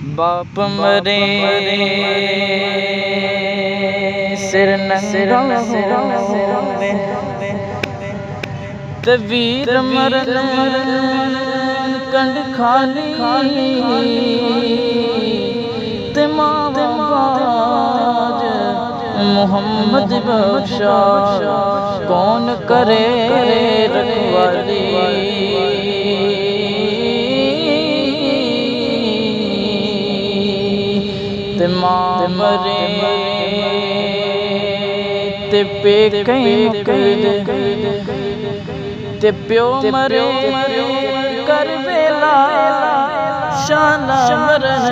बाप मरे सिर नंगा होवे ते वीर मरन कंड खाली ते मां बाज मोहम्मद बख्शा कौन करे रखवाली। ते मां मरे ते पेके ते प्यो मरे कर बेला शाना मरन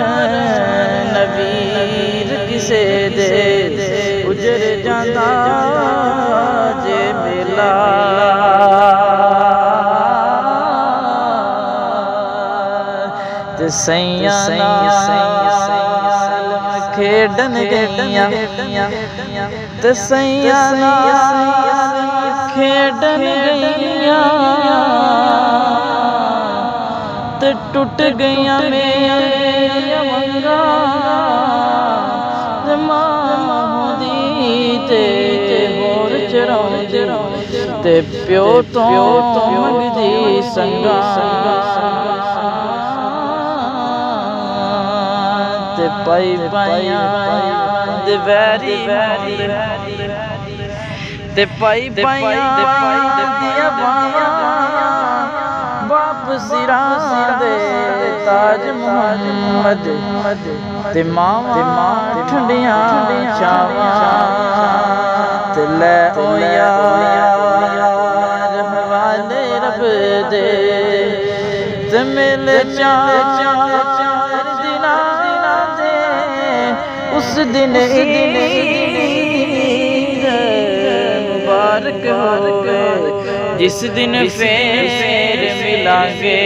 नवीर किसे दे उजर जांदा जे बेला। ते सैया खेडन गईयां ते सैया खेडन गईयां ते टुट गईयां मेरियां वंगा ते मां दी ते होर चराउंदी ते प्यो तो मंगदी संगा। ते पाई पाइयां दे वैरी ते पाई पाइयां दियां बावां बाप सिरा दे ताज मोहम्मद ते मावां ठंडियां छावां ते लै ओ यार हवाले रब दे ते मिल चार उस दिन मुबारक होवे जिस दिन फिर मिलांगे।